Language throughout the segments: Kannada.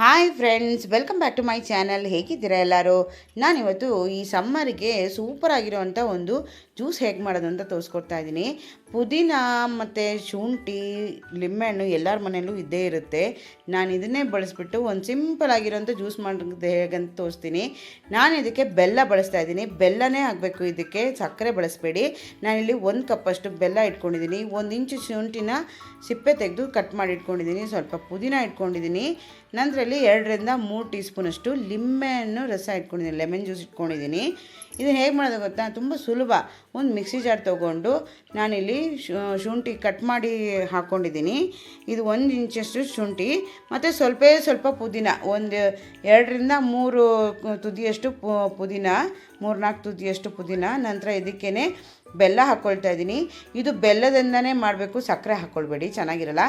Hi friends, welcome back to my channel. ಹೇಗಿದ್ದೀರಾ ಎಲ್ಲರೂ? ನಾನಿವತ್ತು ಈ ಸಮ್ಮರಿಗೆ ಸೂಪರ್ ಆಗಿರೋವಂಥ ಒಂದು ಜ್ಯೂಸ್ ಹೇಗೆ ಮಾಡೋದು ಅಂತ ತೋರಿಸ್ಕೊಡ್ತಾ ಇದ್ದೀನಿ. ಪುದೀನ ಮತ್ತು ಶುಂಠಿ, ಲಿಂಬೆಹಣ್ಣು ಎಲ್ಲರ ಮನೆಯಲ್ಲೂ ಇದ್ದೇ ಇರುತ್ತೆ. ನಾನು ಇದನ್ನೇ ಬಳಸ್ಬಿಟ್ಟು ಒಂದು ಸಿಂಪಲ್ ಆಗಿರೋಂಥ ಜ್ಯೂಸ್ ಮಾಡೋದು ಹೇಗಂತ ತೋರಿಸ್ತೀನಿ. ನಾನು ಇದಕ್ಕೆ ಬೆಲ್ಲ ಬಳಸ್ತಾ ಇದ್ದೀನಿ. ಬೆಲ್ಲನೇ ಆಗಬೇಕು, ಇದಕ್ಕೆ ಸಕ್ಕರೆ ಬಳಸಬೇಡಿ. ನಾನಿಲ್ಲಿ 1 ಕಪ್ಪಷ್ಟು ಬೆಲ್ಲ ಇಟ್ಕೊಂಡಿದ್ದೀನಿ. 1 ಇಂಚು ಶುಂಠಿನ ಸಿಪ್ಪೆ ತೆಗೆದು ಕಟ್ ಮಾಡಿ ಇಟ್ಕೊಂಡಿದ್ದೀನಿ. ಸ್ವಲ್ಪ ಪುದೀನ ಇಟ್ಕೊಂಡಿದ್ದೀನಿ. ನಂತರಲ್ಲಿ 2-3 ಟೀ ಸ್ಪೂನಷ್ಟು ಲಿಂಬೆಹಣ್ಣು ರಸ ಇಟ್ಕೊಂಡಿದ್ದೀನಿ, ಲೆಮನ್ ಜ್ಯೂಸ್ ಇಟ್ಕೊಂಡಿದ್ದೀನಿ. ಇದನ್ನು ಹೇಗೆ ಮಾಡೋದು ಗೊತ್ತಾ? ತುಂಬ ಸುಲಭ. ಒಂದು ಮಿಕ್ಸಿ ಜಾರ್ ತೊಗೊಂಡು ನಾನಿಲ್ಲಿ ಶುಂಠಿ ಕಟ್ ಮಾಡಿ ಹಾಕ್ಕೊಂಡಿದ್ದೀನಿ. ಇದು 1 ಇಂಚಷ್ಟು ಶುಂಠಿ ಮತ್ತು ಸ್ವಲ್ಪ ಪುದೀನ, ಒಂದು 2-3 ತುದಿಯಷ್ಟು ಪುದೀನ, 3-4 ತುದಿಯಷ್ಟು ಪುದೀನ. ನಂತರ ಇದಕ್ಕೇ ಬೆಲ್ಲ ಹಾಕ್ಕೊಳ್ತಾ ಇದ್ದೀನಿ. ಇದು ಬೆಲ್ಲದಿಂದನೇ ಮಾಡಬೇಕು, ಸಕ್ಕರೆ ಹಾಕ್ಕೊಳ್ಬೇಡಿ, ಚೆನ್ನಾಗಿರಲ್ಲ.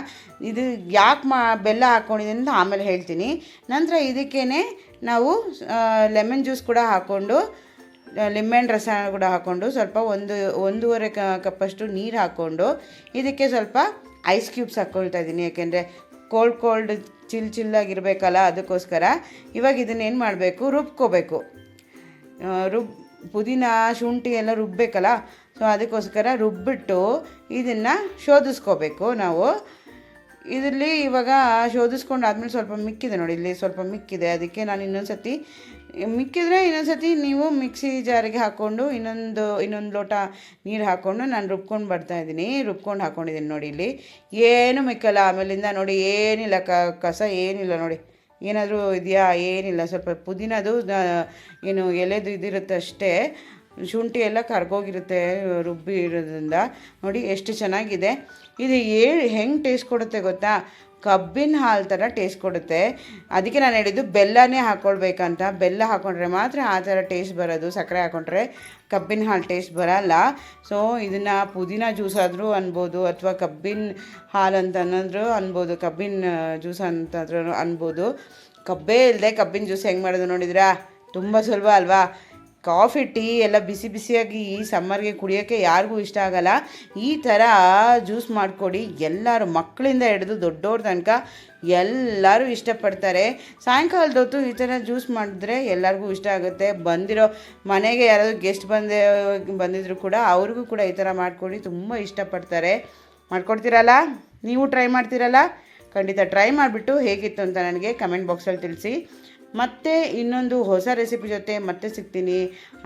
ಇದು ಯಾಕೆ ಬೆಲ್ಲ ಹಾಕ್ಕೊಂಡಿದ್ದೀನಿ ಅಂತ ಆಮೇಲೆ ಹೇಳ್ತೀನಿ. ನಂತರ ಇದಕ್ಕೇ ನಾವು ಲೆಮನ್ ಜ್ಯೂಸ್ ಕೂಡ ಹಾಕ್ಕೊಂಡು, ಲಿಂಬೆಹಣ್ಣು ರಸ ಕೂಡ ಹಾಕ್ಕೊಂಡು, ಸ್ವಲ್ಪ 1-1.5 ಕಪ್ಪಷ್ಟು ನೀರು ಹಾಕ್ಕೊಂಡು ಇದಕ್ಕೆ ಸ್ವಲ್ಪ ಐಸ್ ಕ್ಯೂಬ್ಸ್ ಹಾಕ್ಕೊಳ್ತಾ ಇದ್ದೀನಿ. ಯಾಕೆಂದರೆ ಕೋಲ್ಡ್ ಚಿಲ್ಲಾಗಿರಬೇಕಲ್ಲ, ಅದಕ್ಕೋಸ್ಕರ. ಇವಾಗ ಇದನ್ನೇನು ಮಾಡಬೇಕು, ರುಬ್ಕೋಬೇಕು. ಪುದೀನ ಶುಂಠಿ ಎಲ್ಲ ರುಬ್ಬಬೇಕಲ್ಲ, ಸೊ ಅದಕ್ಕೋಸ್ಕರ ರುಬ್ಬಿಟ್ಟು ಇದನ್ನು ಶೋಧಿಸ್ಕೋಬೇಕು ನಾವು. ಇದರಲ್ಲಿ ಇವಾಗ ಶೋಧಿಸ್ಕೊಂಡು ಆದಮೇಲೆ ಸ್ವಲ್ಪ ಮಿಕ್ಕಿದೆ ನೋಡಿ, ಇಲ್ಲಿ ಸ್ವಲ್ಪ ಮಿಕ್ಕಿದೆ. ಅದಕ್ಕೆ ನಾನು ಮಿಕ್ಕಿದ್ರೆ ಇನ್ನೊಂದು ನೀವು ಮಿಕ್ಸಿ ಜಾರಿಗೆ ಹಾಕ್ಕೊಂಡು ಇನ್ನೊಂದು ಲೋಟ ನೀರು ಹಾಕ್ಕೊಂಡು ನಾನು ರುಬ್ಕೊಂಡು ಹಾಕ್ಕೊಂಡಿದ್ದೀನಿ ನೋಡಿ. ಇಲ್ಲಿ ಏನು ಮಿಕ್ಕಲ್ಲ. ಆಮೇಲಿಂದ ನೋಡಿ ಏನಿಲ್ಲ, ಕಸ ಏನಿಲ್ಲ ನೋಡಿ. ಏನಾದರೂ ಇದೆಯಾ? ಏನಿಲ್ಲ. ಸ್ವಲ್ಪ ಪುದೀನದು ಏನು ಎಲೆದು ಇದಿರುತ್ತೆ ಅಷ್ಟೇ. ಶುಂಠಿ ಎಲ್ಲ ಕರ್ಗೋಗಿರುತ್ತೆ ರುಬ್ಬಿ ಇರೋದ್ರಿಂದ. ನೋಡಿ ಎಷ್ಟು ಚೆನ್ನಾಗಿದೆ. ಇದು ಹೆಂಗೆ ಟೇಸ್ಟ್ ಕೊಡುತ್ತೆ ಗೊತ್ತಾ? ಕಬ್ಬಿನ ಹಾಲು ಥರ ಟೇಸ್ಟ್ ಕೊಡುತ್ತೆ. ಅದಕ್ಕೆ ನಾನು ಹೇಳಿದ್ದು ಬೆಲ್ಲನೇ ಹಾಕ್ಕೊಳ್ಬೇಕಂತ. ಬೆಲ್ಲ ಹಾಕ್ಕೊಂಡ್ರೆ ಮಾತ್ರ ಆ ಥರ ಟೇಸ್ಟ್ ಬರೋದು. ಸಕ್ಕರೆ ಹಾಕ್ಕೊಂಡ್ರೆ ಕಬ್ಬಿನ ಹಾಲು ಟೇಸ್ಟ್ ಬರೋಲ್ಲ. ಸೊ ಇದನ್ನು ಪುದೀನ ಜ್ಯೂಸ್ ಆದರೂ ಅನ್ಬೋದು, ಅಥವಾ ಕಬ್ಬಿನ ಹಾಲು ಅಂತ ಅನ್ನೋದ್ರು ಅನ್ಬೋದು, ಕಬ್ಬಿನ ಜ್ಯೂಸ್ ಅಂತಾದ್ರೂ ಅನ್ಬೋದು. ಕಬ್ಬೇ ಇಲ್ಲದೆ ಕಬ್ಬಿನ ಜ್ಯೂಸ್ ಹೆಂಗೆ ಮಾಡೋದು ನೋಡಿದ್ರಾ? ತುಂಬ ಸುಲಭ ಅಲ್ವಾ? ಕಾಫಿ ಟೀ ಎಲ್ಲ ಬಿಸಿಯಾಗಿ ಈ ಸಮ್ಮರ್ಗೆ ಕುಡಿಯೋಕ್ಕೆ ಯಾರಿಗೂ ಇಷ್ಟ ಆಗೋಲ್ಲ. ಈ ಥರ ಜ್ಯೂಸ್ ಮಾಡಿಕೊಡಿ. ಎಲ್ಲರೂ, ಮಕ್ಕಳಿಂದ ಹಿಡಿದು ದೊಡ್ಡವ್ರ ತನಕ ಎಲ್ಲರೂ ಇಷ್ಟಪಡ್ತಾರೆ. ಸಾಯಂಕಾಲದ ಹೊತ್ತು ಈ ಥರ ಜ್ಯೂಸ್ ಮಾಡಿದ್ರೆ ಎಲ್ಲರಿಗೂ ಇಷ್ಟ ಆಗುತ್ತೆ. ಮನೆಗೆ ಯಾರಾದರೂ ಗೆಸ್ಟ್ ಬಂದಿದ್ರು ಕೂಡ ಅವ್ರಿಗೂ ಕೂಡ ಈ ಥರ ಮಾಡಿಕೊಡಿ, ತುಂಬ ಇಷ್ಟಪಡ್ತಾರೆ. ಮಾಡ್ಕೊಡ್ತೀರಲ್ಲ? ನೀವು ಟ್ರೈ ಮಾಡ್ತೀರಲ್ಲ? ಖಂಡಿತ ಟ್ರೈ ಮಾಡಿಬಿಟ್ಟು ಹೇಗಿತ್ತು ಅಂತ ನನಗೆ ಕಮೆಂಟ್ ಬಾಕ್ಸಲ್ಲಿ ತಿಳಿಸಿ. ಮತ್ತೆ ಇನ್ನೊಂದು ಹೊಸ ರೆಸಿಪಿ ಜೊತೆ ಮತ್ತೆ ಸಿಗ್ತೀನಿ.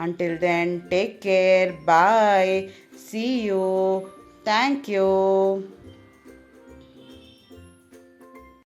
Until then take care, bye, see you, thank you.